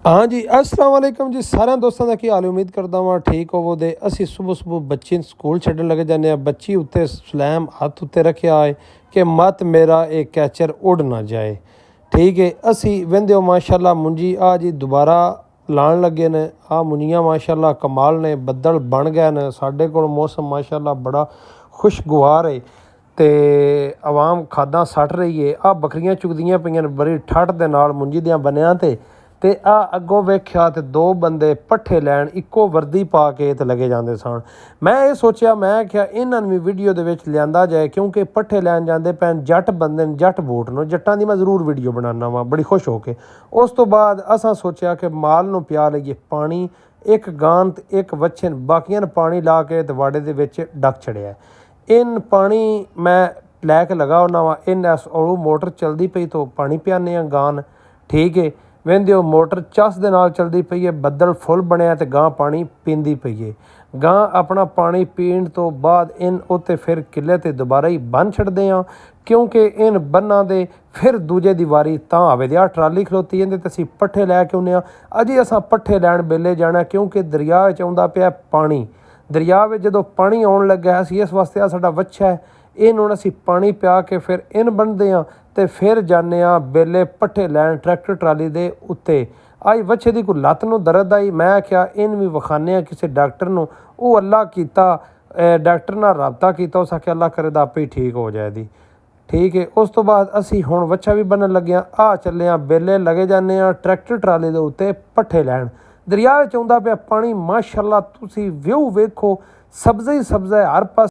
हाँ जी, अस्सलाम वालेकुम जी सारे दोस्तों का की हाल उम्मीद करता हाँ ठीक होवो दे। असी सुबह सुबह बच्ची स्कूल छड्डन लगे जाने बच्ची उत्ते सलैम हथ उत्ते रखिया है कि मत मेरा एक कैचर उड़ ना जाए। ठीक है, असी वेंदे हो माशाल्लाह मुंजी आ जी दोबारा लान लगे ने। आ मुंजियां माशाल्लाह कमाल ने, बदल बन गए ने, साडे कोल मौसम माशाल्लाह बड़ा खुशगवार है ते आवाम खादा सट रही है। आ बकरियां चुगदियां पईयां ने बड़ी ठठ दे नाल मुंजी दियां बनियां ते आ अगों वेख्या ते दो बंदे पट्ठे लैन इक्को वर्दी पा के ते लगे जांदे सन। मैं ये सोचा, मैं आख्या इन्हां नूं भी वीडियो दे विच लिआंदा जाए क्योंकि पट्ठे लैन जांदे पैन जट बंदे न, जट बूट न, जट्टां दी मैं ज़रूर वीडियो बनाना वा बड़ी खुश हो के। उस तो बाद असां सोचा कि माल नूं पिया लईए पानी, एक गां ते एक वच्छे न, बाकियां न पानी ला के ते वाड़े दे विच डक छड़िया। इन पानी मैं लैके लगा होना वा, इन इस ओलू मोटर चलदी पई तो पानी पियाने आ गां न। ठीक है, वेंदे हो मोटर चस दे नाल चलदी पई है, बदल फुल बनया ते गां पानी पींदी पई है। गां अपना पानी पीण तो बाद इन उत्ते फिर किले ते दोबारा ही बन छड़दे आ क्योंकि इन बन्ना दे फिर दूजे दी वारी तां आवे दे। आ ट्राली खलोती इहदे ते असीं पट्ठे लैके आउने आ। अजे असां पट्ठे लैण बेल्ले जाना क्योंकि दरिया च आउंदा पिया पानी। दरिया विच जदों पानी आउण लग्गा असीं इस वास्ते आ साडा वच्छा है, इहनूं हुण असीं पानी पिया के फिर इन बन्नदे आ ते फिर जाने बेले पट्ठे लैन ट्रैक्टर ट्राली दे उत्ते। आई वच्छे दी कोई लत्त नूं दर्द आई, मैं आख्या इन भी विखाने किसी डॉक्टर नूं। वो अल्लाह कीता, डॉक्टर नाल राबता कीता, उस आख्या अल्लाह करे दा आपे ही ठीक हो जाए दी। ठीक है, उस तो बाद असी हुण वच्छा भी बन्नण लगे आ चले बेले लगे जाने ट्रैक्टर ट्राली दे उत्ते पट्ठे लैण। दरिया च आउंदा पिया पानी माशाअल्लाह, तुसीं व्यू वेखो, सब्ज़ा ही सब्ज़ा है हर पासे।